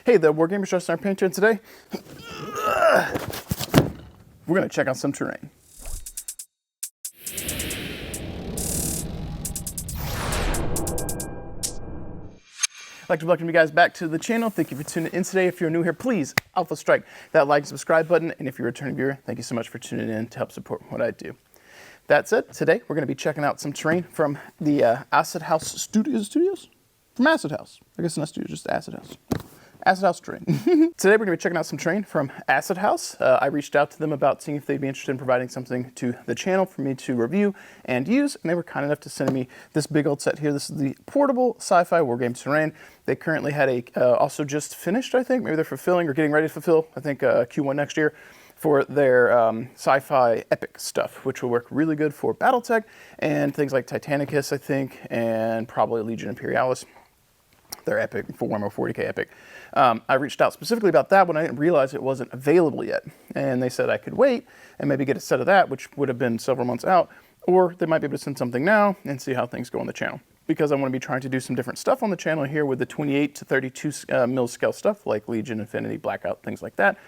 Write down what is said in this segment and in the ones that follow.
Hey, the Wargaming Just Our Painter, and today we're going to check out some terrain. I'd like to welcome you guys back to the channel. Thank you for tuning in today. If you're new here, please alpha strike that like and subscribe button. And if you're a returning viewer, thank you so much for tuning in to help support what I do. That said, today we're going to be checking out some terrain from the Acid House Studios? From Acid House. I guess not studio, just Acid House. Acid House terrain. Today we're going to be checking out some terrain from Acid House. I reached out to them about seeing if they'd be interested in providing something to the channel for me to review and use, and they were kind enough to send me this big old set here. This is the portable sci-fi wargame terrain. They currently had a, also just finished, I think. Maybe they're fulfilling or getting ready to fulfill, I think Q1 next year, for their sci-fi epic stuff, which will work really good for Battletech and things like Titanicus, I think, and probably Legion Imperialis. Their epic, for Warhammer 40k epic. I reached out specifically about that when I didn't realize it wasn't available yet. And they said I could wait and maybe get a set of that, which would have been several months out, or they might be able to send something now and see how things go on the channel. Because I want to be trying to do some different stuff on the channel here with the 28 to 32 mil scale stuff like Legion, Infinity, Blackout, things like that.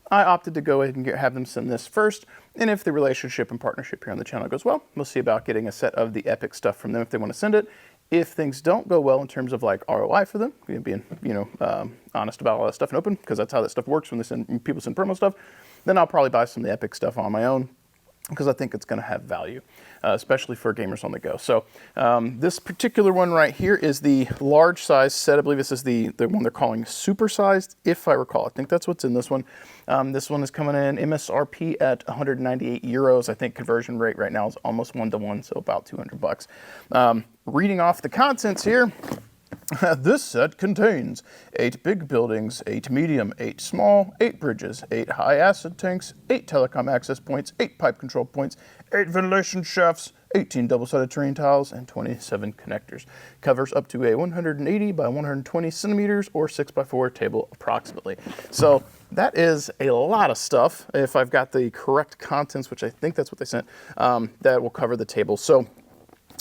I opted to go ahead and have them send this first, and if the relationship and partnership here on the channel goes well, we'll see about getting a set of the epic stuff from them if they want to send it. If things don't go well in terms of like ROI for them, being honest about all that stuff and open, because that's how that stuff works when people send promo stuff, then I'll probably buy some of the epic stuff on my own, because I think it's going to have value, especially for gamers on the go. So this particular one right here is the large size set. I believe this is the one they're calling supersized, if I recall. I think that's what's in this one. This one is coming in MSRP at 198 euros. I think conversion rate right now is almost 1-to-1, so about 200 bucks. Reading off the contents here. This set contains 8 big buildings, 8 medium, 8 small, 8 bridges, 8 high acid tanks, 8 telecom access points, 8 pipe control points, 8 ventilation shafts, 18 double-sided terrain tiles, and 27 connectors. Covers up to a 180 by 120 centimeters or 6x4 table approximately. So that is a lot of stuff, if I've got the correct contents, which I think that's what they sent, that will cover the table. So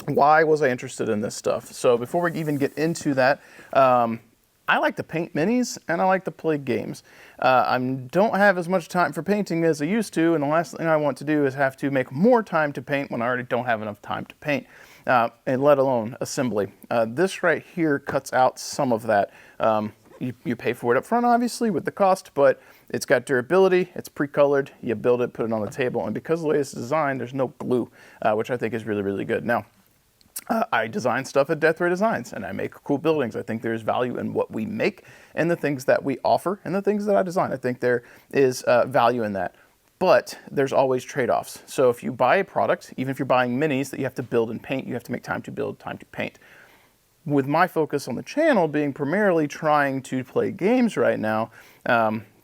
why was I interested in this stuff? So before we even get into that, I like to paint minis and I like to play games. I don't have as much time for painting as I used to, and the last thing I want to do is have to make more time to paint when I already don't have enough time to paint, and let alone assembly. This right here cuts out some of that. You pay for it up front, obviously, with the cost, but it's got durability, it's pre-colored, you build it, put it on the table, and because of the way it's designed, there's no glue, which I think is really, really good. Now, I design stuff at Death Ray Designs, and I make cool buildings. I think there's value in what we make and the things that we offer and the things that I design. I think there is value in that. But there's always trade-offs. So if you buy a product, even if you're buying minis that you have to build and paint, you have to make time to build, time to paint. With my focus on the channel being primarily trying to play games right now,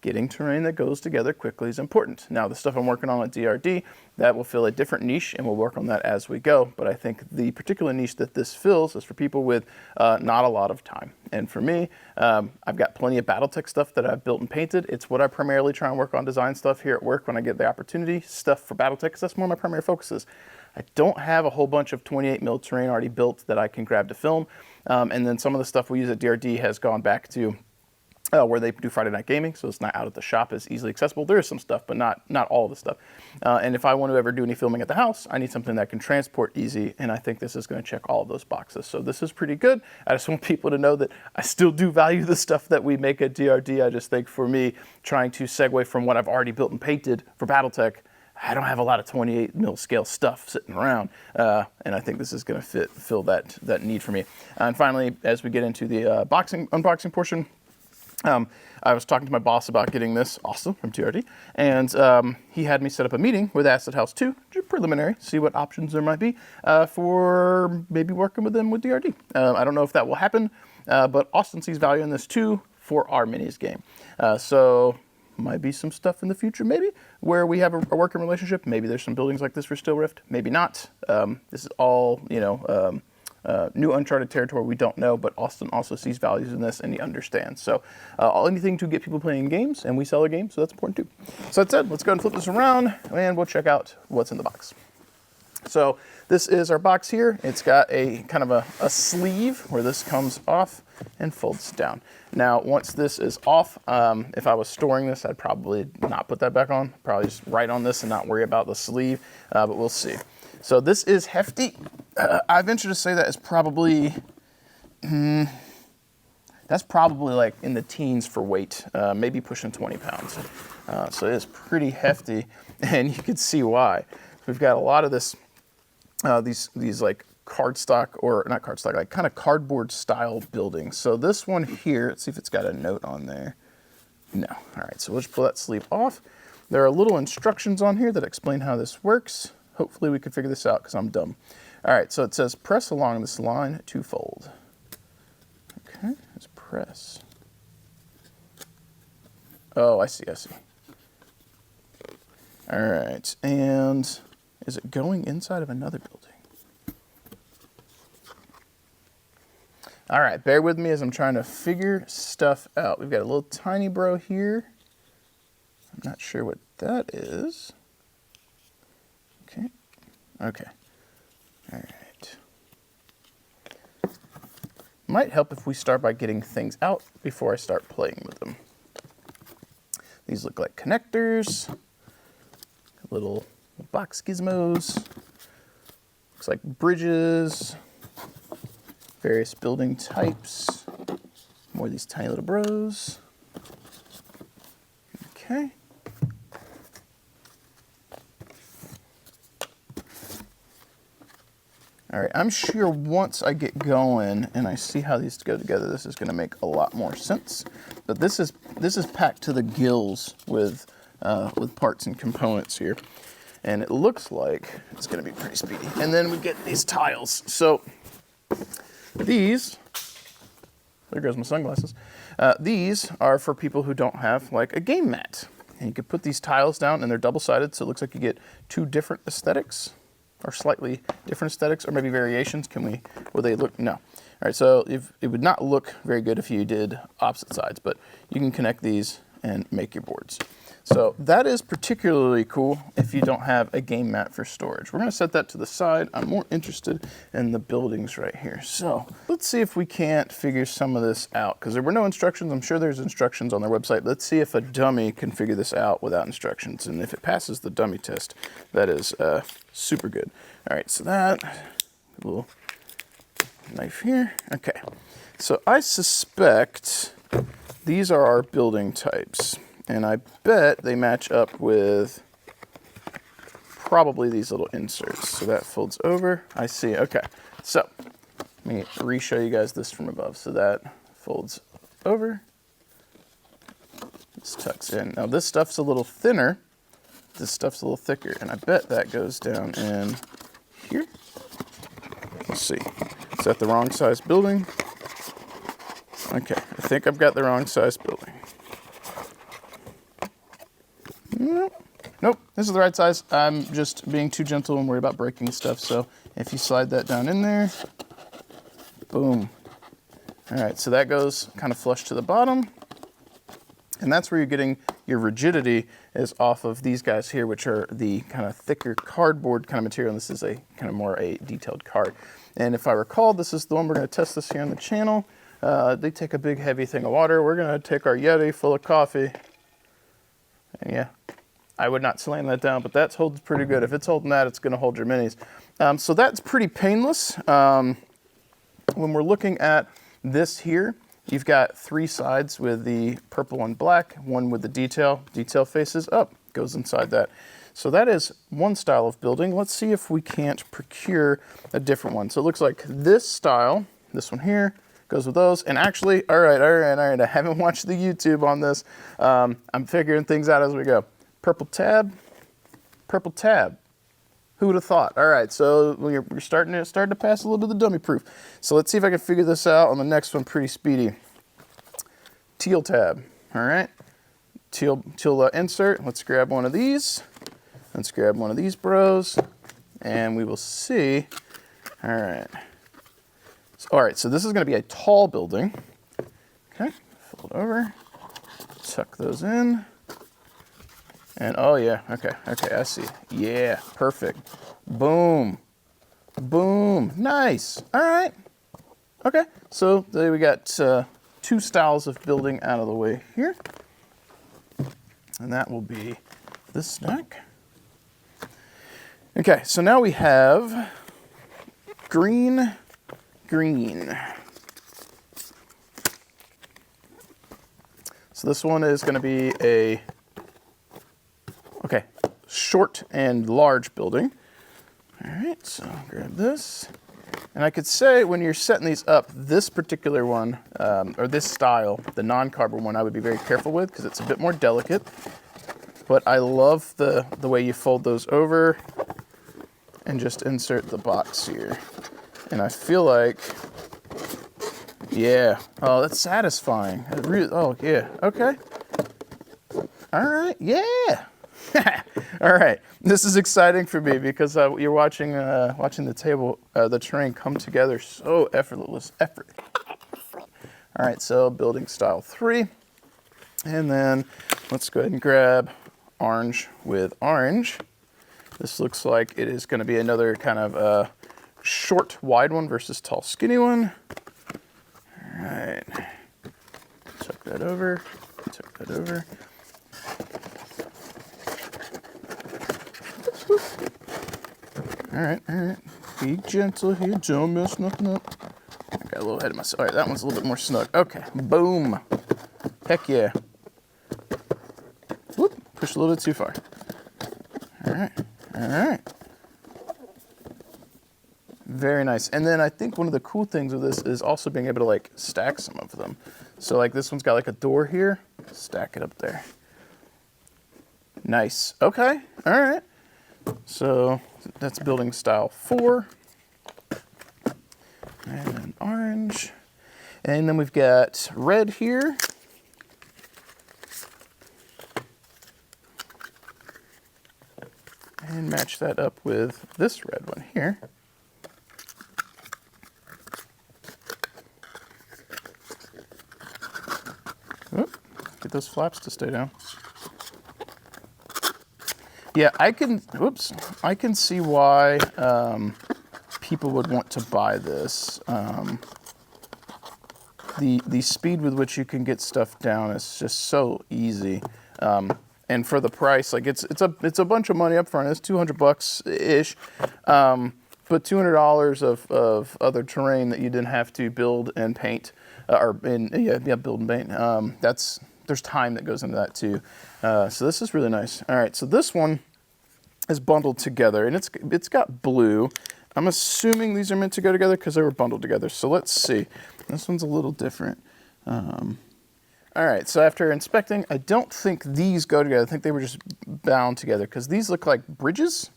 getting terrain that goes together quickly is important. Now, the stuff I'm working on at DRD, that will fill a different niche, and we'll work on that as we go. But I think the particular niche that this fills is for people with not a lot of time. And for me, I've got plenty of Battletech stuff that I've built and painted. It's what I primarily try and work on, design stuff here at work when I get the opportunity, stuff for Battletech, because that's one of my primary focuses. I don't have a whole bunch of 28 mil terrain already built that I can grab to film. And then some of the stuff we use at DRD has gone back to where they do Friday Night Gaming, so it's not out at the shop as easily accessible. There is some stuff, but not all of the stuff. And if I want to ever do any filming at the house, I need something that can transport easy, and I think this is going to check all of those boxes. So this is pretty good. I just want people to know that I still do value the stuff that we make at DRD. I just think for me, trying to segue from what I've already built and painted for Battletech, I don't have a lot of 28 mil scale stuff sitting around, and I think this is going to fill that need for me. And finally, as we get into the unboxing portion, I was talking to my boss about getting this, Austin from TRD, and he had me set up a meeting with Acid House 2, preliminary, see what options there might be for maybe working with them with DRD. I don't know if that will happen, but Austin sees value in this too for our minis game. So might be some stuff in the future maybe where we have a working relationship. Maybe there's some buildings like this for Steel Rift, maybe not. This is all, new uncharted territory we don't know, but Austin also sees values in this and he understands. So anything to get people playing games, and we sell our games, so that's important too. So that said, let's go ahead and flip this around and we'll check out what's in the box. So this is our box here. It's got a kind of a sleeve where this comes off. and folds down. Now, once this is off, if I was storing this, I'd probably not put that back on. Probably just write on this and not worry about the sleeve, but we'll see. So this is hefty. I venture to say that is probably, that's probably like in the teens for weight, maybe pushing 20 pounds. So it is pretty hefty, and you can see why. We've got a lot of this, these like cardstock, or not cardstock, like kind of cardboard style buildings. So this one here, let's see if it's got a note on there. No. All right, so we'll just pull that sleeve off. There are little instructions on here that explain how this works. Hopefully we can figure this out because I'm dumb. All right, so it says press along this line to fold. Okay, let's press. Oh, I see. All right, and is it going inside of another building? All right, bear with me as I'm trying to figure stuff out. We've got a little tiny bro here. I'm not sure what that is. Okay. All right. Might help if we start by getting things out before I start playing with them. These look like connectors, little box gizmos. Looks like bridges. Various building types, more of these tiny little bros. Okay. All right, I'm sure once I get going and I see how these go together, this is gonna make a lot more sense. But this is packed to the gills with parts and components here. And it looks like it's gonna be pretty speedy. And then we get these tiles. So, these, there goes my sunglasses. These are for people who don't have like a game mat. And you could put these tiles down and they're double-sided, so it looks like you get two different aesthetics, or slightly different aesthetics, or maybe variations. Will they look, no. All right, so it would not look very good if you did opposite sides, but you can connect these and make your boards. So that is particularly cool if you don't have a game mat for storage. We're gonna set that to the side. I'm more interested in the buildings right here. So let's see if we can't figure some of this out, because there were no instructions. I'm sure there's instructions on their website. Let's see if a dummy can figure this out without instructions. And if it passes the dummy test, that is super good. All right, so that, a little knife here. Okay, so I suspect these are our building types. And I bet they match up with probably these little inserts. So that folds over. I see. Okay. So let me re-show you guys this from above. So that folds over. This tucks in. Now this stuff's a little thinner. This stuff's a little thicker. And I bet that goes down in here. Let's see. Is that the wrong size building? Okay. I think I've got the wrong size building. Nope, this is the right size. I'm just being too gentle and worried about breaking stuff. So if you slide that down in there, boom. All right, so that goes kind of flush to the bottom. And that's where you're getting your rigidity, is off of these guys here, which are the kind of thicker cardboard kind of material. And this is a kind of more a detailed card. And if I recall, this is the one we're gonna test this here on the channel. They take a big heavy thing of water. We're gonna take our Yeti full of coffee. And yeah, I would not slam that down, but that holds pretty good. If it's holding that, it's gonna hold your minis. So that's pretty painless. When we're looking at this here, you've got three sides with the purple and black, one with the detail. Detail faces up, goes inside that. So that is one style of building. Let's see if we can't procure a different one. So it looks like this style, this one here, goes with those. And actually, all right, I haven't watched the YouTube on this. I'm figuring things out as we go. Purple tab. Who would have thought? All right, so we're starting to pass a little bit of the dummy proof. So let's see if I can figure this out on the next one pretty speedy. Teal tab, all right. Teal insert, let's grab one of these. Let's grab one of these bros, and we will see. All right. All right, so this is gonna be a tall building. Okay, fold over, tuck those in. And oh yeah, okay, I see. Yeah, perfect. Boom, boom, nice. All right, Okay, so there we got two styles of building out of the way here. And that will be this stack. Okay, so now we have green, green. So this one is going to be a, okay, short and large building. All right, so I'll grab this. And I could say when you're setting these up, this particular one, or this style, the non-carbon one, I would be very careful with because it's a bit more delicate. But I love the way you fold those over and just insert the box here. And I feel like, yeah, oh, that's satisfying. It really, oh, yeah, okay. All right, yeah. All right, this is exciting for me because you're watching the terrain come together so effortlessly. All right, so building style 3. And then let's go ahead and grab orange with orange. This looks like it is going to be another kind of short, wide one versus tall, skinny one. All right. Tuck that over. Tuck that over. All right, all right. Be gentle here. Don't mess nothing up. I got a little ahead of myself. All right, that one's a little bit more snug. Okay, boom. Heck yeah. Whoop, pushed a little bit too far. All right, all right. Very nice. And then I think one of the cool things with this is also being able to like stack some of them. So like this one's got like a door here. Stack it up there. Nice. Okay, all right. So that's building style 4. And then orange. And then we've got red here. And match that up with this red one here. Oop, get those flaps to stay down. Yeah, I can see why people would want to buy this. The speed with which you can get stuff down is just so easy. And for the price, like it's a bunch of money up front. It's $200-ish, but $200 of other terrain that you didn't have to build and paint, build and paint. There's time that goes into that too. So this is really nice. All right, so this one is bundled together, and it's got blue. I'm assuming these are meant to go together because they were bundled together. So let's see. This one's a little different. All right, so after inspecting, I don't think these go together. I think they were just bound together because these look like bridges.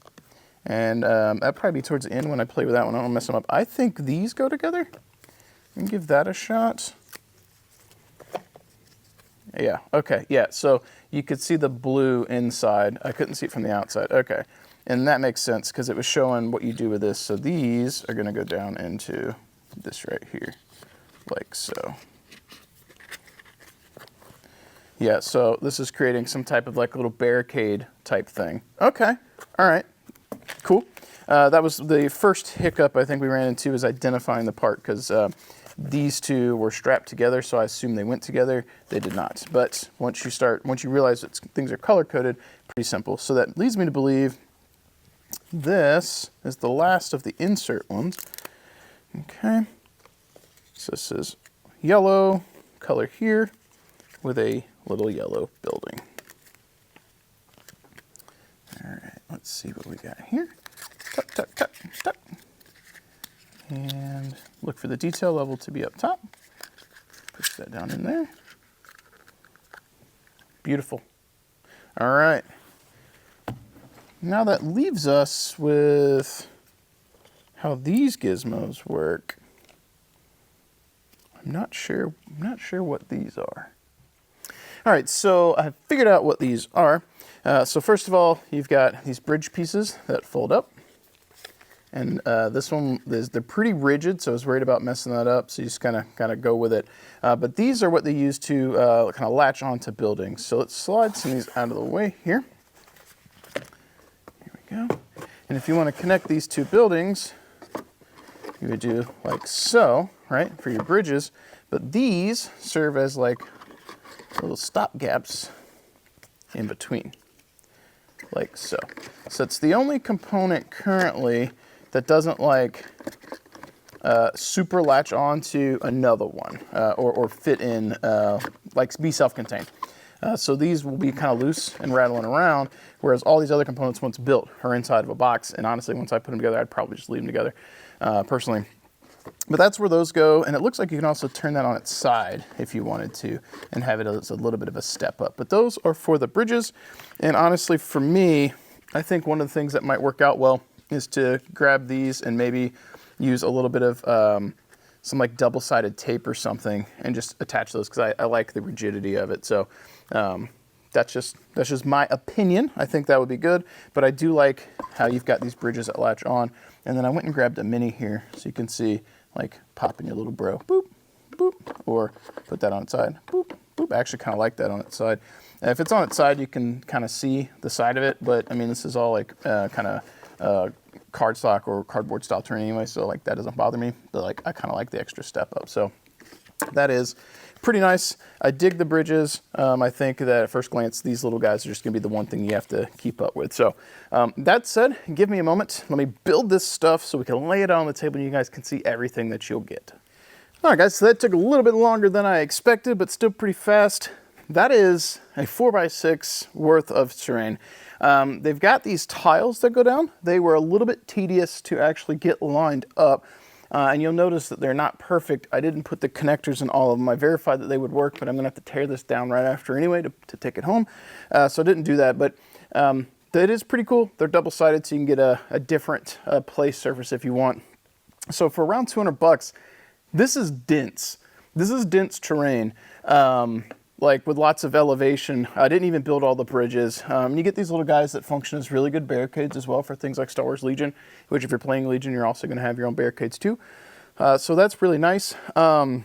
And that'll probably be towards the end when I play with that one. I don't want to mess them up. I think these go together. Let me give that a shot. Yeah, okay, yeah. So you could see the blue inside. I couldn't see it from the outside. Okay, and that makes sense because it was showing what you do with this. So these are going to go down into this right here, like so. Yeah, so this is creating some type of like a little barricade type thing. Okay, all right, cool. That was the first hiccup I think we ran into, is identifying the part, because these two were strapped together, so I assume they went together. They did not. But once you realize that things are color coded, pretty simple. So that leads me to believe this is the last of the insert ones. Okay, so this is yellow color here with a little yellow building. All right, let's see what we got here. Tuck, tuck, tuck, tuck. And look for the detail level to be up top. Push that down in there. Beautiful. All right. Now that leaves us with how these gizmos work. I'm not sure what these are. All right, so I figured out what these are. So first of all, you've got these bridge pieces that fold up. And this one, they're pretty rigid, so I was worried about messing that up, so you just kind of go with it. But these are what they use to kind of latch onto buildings. So let's slide some of these out of the way here. Here we go. And if you want to connect these two buildings, you would do like so, right, for your bridges. But these serve as like little stop gaps in between, like so. So it's the only component currently that doesn't like super latch onto another one or fit in, like be self-contained. So these will be kind of loose and rattling around, whereas all these other components, once built, are inside of a box. And honestly, once I put them together, I'd probably just leave them together, personally. But that's where those go, and it looks like you can also turn that on its side if you wanted to, and have it as a little bit of a step up. But those are for the bridges, and honestly, for me, I think one of the things that might work out well is to grab these and maybe use a little bit of some like double-sided tape or something and just attach those, because I like the rigidity of it. So that's just my opinion. I think that would be good, but I do like how you've got these bridges that latch on. And then I went and grabbed a mini here so you can see, like, popping your little bro, boop, boop, or put that on its side, boop, boop. I actually kind of like that on its side. And if it's on its side, you can kind of see the side of it, but I mean, this is all like kind of cardstock or cardboard style terrain anyway, so like that doesn't bother me, but like I kind of like the extra step up. So that is pretty nice. I dig the bridges. I think that at first glance, these little guys are just gonna be the one thing you have to keep up with. So that said, give me a moment. Let me build this stuff so we can lay it out on the table and you guys can see everything that you'll get. All right, guys, so that took a little bit longer than I expected, but still pretty fast. That is a 4x6 worth of terrain. They've got these tiles that go down. They were a little bit tedious to actually get lined up. And you'll notice that they're not perfect. I didn't put the connectors in all of them. I verified that they would work, but I'm gonna have to tear this down right after anyway to take it home. So I didn't do that, but it is pretty cool. They're double-sided, so you can get a different play surface if you want. So for around 200 bucks, this is dense. This is dense terrain. Like with lots of elevation. I didn't even build all the bridges. You get these little guys that function as really good barricades as well for things like Star Wars Legion, which if you're playing Legion, you're also gonna have your own barricades too. So that's really nice. Yeah,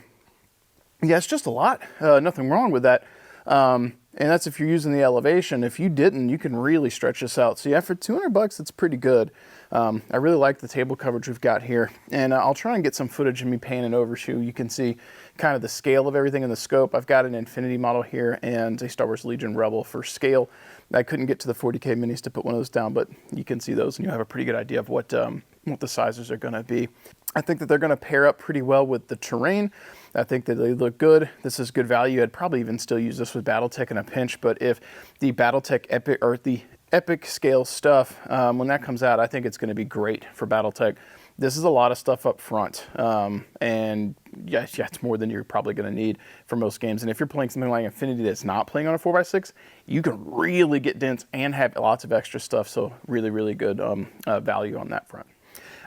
it's just a lot. Nothing wrong with that. And that's if you're using the elevation. If you didn't, you can really stretch this out. So yeah, for 200 bucks, it's pretty good. I really like the table coverage we've got here. And I'll try and get some footage of me painting over so you can see kind of the scale of everything in the scope. I've got an Infinity model here and a Star Wars Legion Rebel for scale. I couldn't get to the 40K minis to put one of those down, but you can see those and you'll have a pretty good idea of what the sizes are gonna be. I think that they're gonna pair up pretty well with the terrain. I think that they look good. This is good value. I'd probably even still use this with Battletech in a pinch, but if the Battletech Epic, or the Epic scale stuff, when that comes out, I think it's gonna be great for Battletech. This is a lot of stuff up front, and yeah, it's more than you're probably gonna need for most games. And if you're playing something like Infinity that's not playing on a 4x6, you can really get dense and have lots of extra stuff, so really, really good value on that front.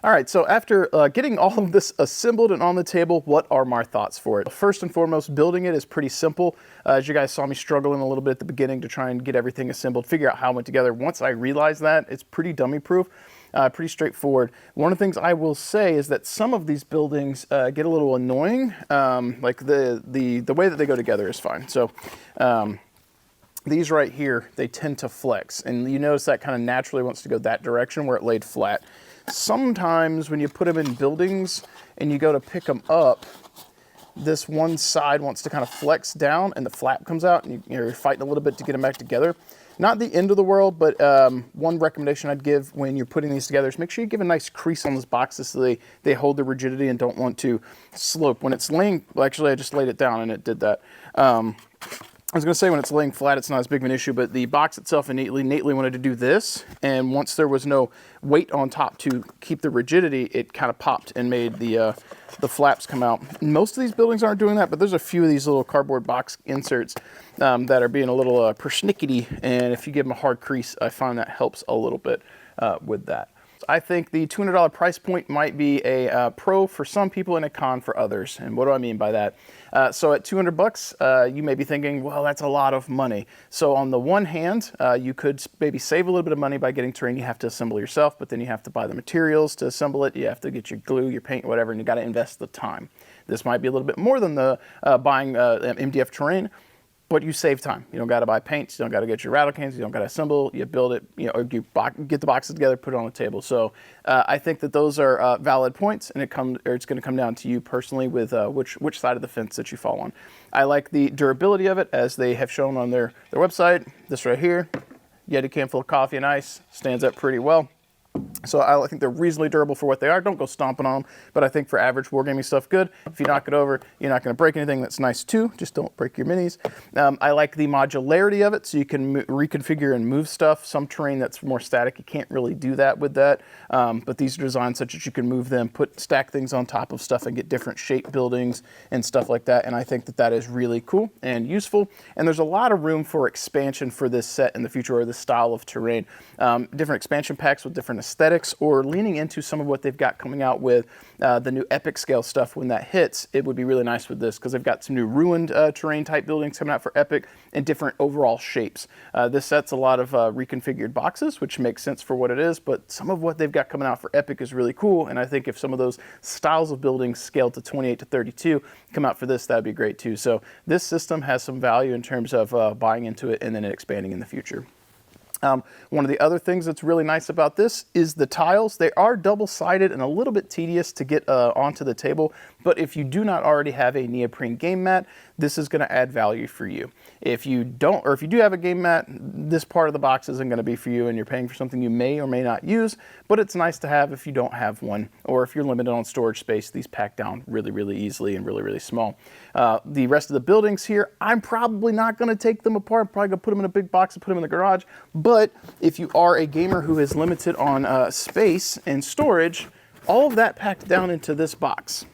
All right, so after getting all of this assembled and on the table, what are my thoughts for it? First and foremost, building it is pretty simple. As you guys saw me struggling a little bit at the beginning to try and get everything assembled, figure out how it went together. Once I realized that, it's pretty dummy proof, pretty straightforward. One of the things I will say is that some of these buildings get a little annoying. Like the way that they go together is fine. So these right here, they tend to flex. And you notice that kind of naturally wants to go that direction where it laid flat. Sometimes when you put them in buildings and you go to pick them up, this one side wants to kind of flex down and the flap comes out and you're fighting a little bit to get them back together. Not the end of the world, but one recommendation I'd give when you're putting these together is make sure you give a nice crease on those boxes so they hold the rigidity and don't want to slope. When it's laying, well, actually I just laid it down and it did that. I was going to say when it's laying flat, it's not as big of an issue, but the box itself innately wanted to do this. And once there was no weight on top to keep the rigidity, it kind of popped and made the flaps come out. Most of these buildings aren't doing that, but there's a few of these little cardboard box inserts that are being a little persnickety. And if you give them a hard crease, I find that helps a little bit with that. I think the $200 price point might be a pro for some people and a con for others. And what do I mean by that? So at 200 bucks, you may be thinking, well, that's a lot of money. So on the one hand, you could maybe save a little bit of money by getting terrain you have to assemble yourself, but then you have to buy the materials to assemble it. You have to get your glue, your paint, whatever, and you got to invest the time. This might be a little bit more than the buying MDF terrain. but you save time. You don't got to buy paints. You don't got to get your rattle cans. You don't got to assemble. You build it, you know, or you get the boxes together, put it on the table. So I think that those are valid points, and it's going to come down to you personally with which side of the fence that you fall on. I like the durability of it, as they have shown on their website. This right here, Yeti can full of coffee and ice, stands up pretty well. So I think they're reasonably durable for what they are. Don't go stomping on them, but I think for average wargaming stuff, good. If you knock it over, you're not going to break anything. That's nice too. Just don't break your minis. I like the modularity of it, so you can reconfigure and move stuff. Some terrain that's more static, you can't really do that with that. But these are designed such that you can move them, stack things on top of stuff, and get different shape buildings and stuff like that. And I think that that is really cool and useful. And there's a lot of room for expansion for this set in the future, or this style of terrain. Different expansion packs with different aesthetics, or leaning into some of what they've got coming out with the new epic scale stuff. When that hits, it would be really nice with this, because they've got some new ruined terrain type buildings coming out for epic and different overall shapes. This set's a lot of reconfigured boxes, which makes sense for what it is, but some of what they've got coming out for epic is really cool, and I think if some of those styles of buildings scaled to 28 to 32 come out for this, that'd be great too. So this system has some value in terms of buying into it and then expanding in the future. One of the other things that's really nice about this is the tiles. They are double-sided and a little bit tedious to get onto the table, but if you do not already have a neoprene game mat, this is going to add value for you. If you don't, or if you do have a game mat, this part of the box isn't going to be for you, and you're paying for something you may or may not use, but it's nice to have if you don't have one, or if you're limited on storage space. These pack down really, really easily and really, really small. The rest of the buildings here, I'm probably not going to take them apart. I'm probably going to put them in a big box and put them in the garage, but if you are a gamer who is limited on space and storage, all of that packed down into this box.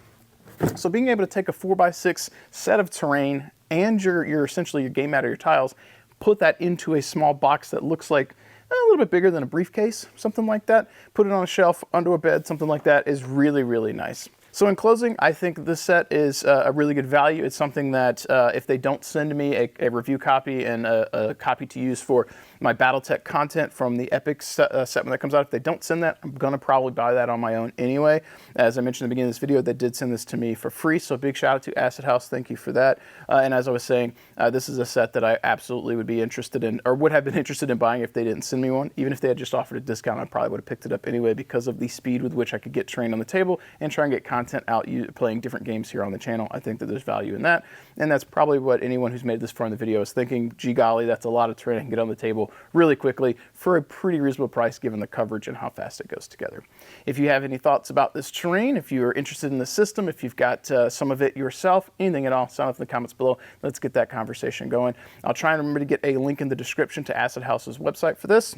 So being able to take a 4x6 set of terrain and your essentially your game mat or your tiles, put that into a small box that looks like a little bit bigger than a briefcase, something like that, put it on a shelf, under a bed, something like that, is really, really nice. So in closing, I think this set is a really good value. It's something that if they don't send me a review copy and a copy to use for my Battletech content from the Epic set when that comes out, if they don't send that, I'm going to probably buy that on my own anyway. As I mentioned at the beginning of this video, they did send this to me for free, so big shout out to Acid House. Thank you for that. And as I was saying, this is a set that I absolutely would be interested in, or would have been interested in buying if they didn't send me one. Even if they had just offered a discount, I probably would have picked it up anyway, because of the speed with which I could get terrain on the table and try and get content out playing different games here on the channel. I think that there's value in that, and that's probably what anyone who's made this far in the video is thinking. Gee golly, that's a lot of terrain I can get on the table really quickly for a pretty reasonable price given the coverage and how fast it goes together. If you have any thoughts about this terrain, if you're interested in the system, if you've got some of it yourself, anything at all, sound off in the comments below. Let's get that conversation going. I'll try and remember to get a link in the description to Acid House's website for this.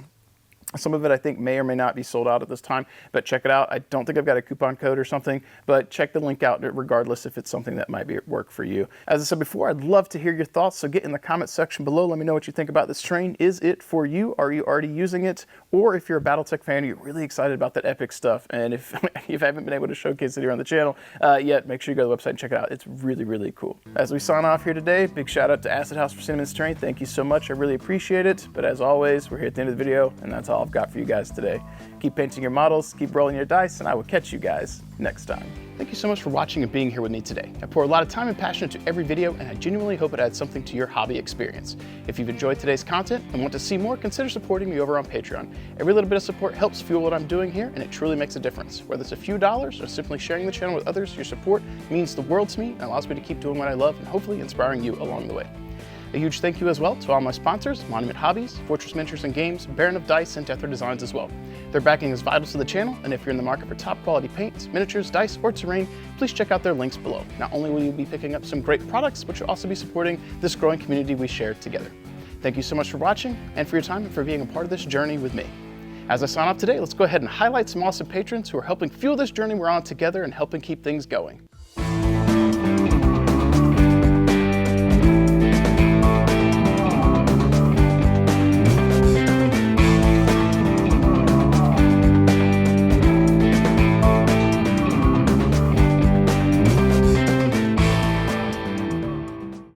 Some of it I think may or may not be sold out at this time, but check it out. I don't think I've got a coupon code or something, but check the link out regardless if it's something that might work for you. As I said before, I'd love to hear your thoughts, so get in the comment section below. Let me know what you think about this terrain. Is it for you? Are you already using it? Or if you're a Battletech fan, you're really excited about that epic stuff, and if you haven't been able to showcase it here on the channel yet, make sure you go to the website and check it out. It's really, really cool. As we sign off here today, big shout out to Acid House for sending this terrain. Thank you so much. I really appreciate it. But as always, we're here at the end of the video, and that's all I've got for you guys today. Keep painting your models, keep rolling your dice, and I will catch you guys next time. Thank you so much for watching and being here with me today. I pour a lot of time and passion into every video, and I genuinely hope it adds something to your hobby experience. If you've enjoyed today's content and want to see more, consider supporting me over on Patreon. Every little bit of support helps fuel what I'm doing here, and it truly makes a difference. Whether it's a few dollars or simply sharing the channel with others, your support means the world to me and allows me to keep doing what I love and hopefully inspiring you along the way. A huge thank you as well to all my sponsors, Monument Hobbies, Fortress Miniatures and Games, Baron of Dice, and Deathler Designs as well. Their backing is vital to the channel, and if you're in the market for top quality paints, miniatures, dice, or terrain, please check out their links below. Not only will you be picking up some great products, but you'll also be supporting this growing community we share together. Thank you so much for watching, and for your time, and for being a part of this journey with me. As I sign off today, let's go ahead and highlight some awesome patrons who are helping fuel this journey we're on together and helping keep things going.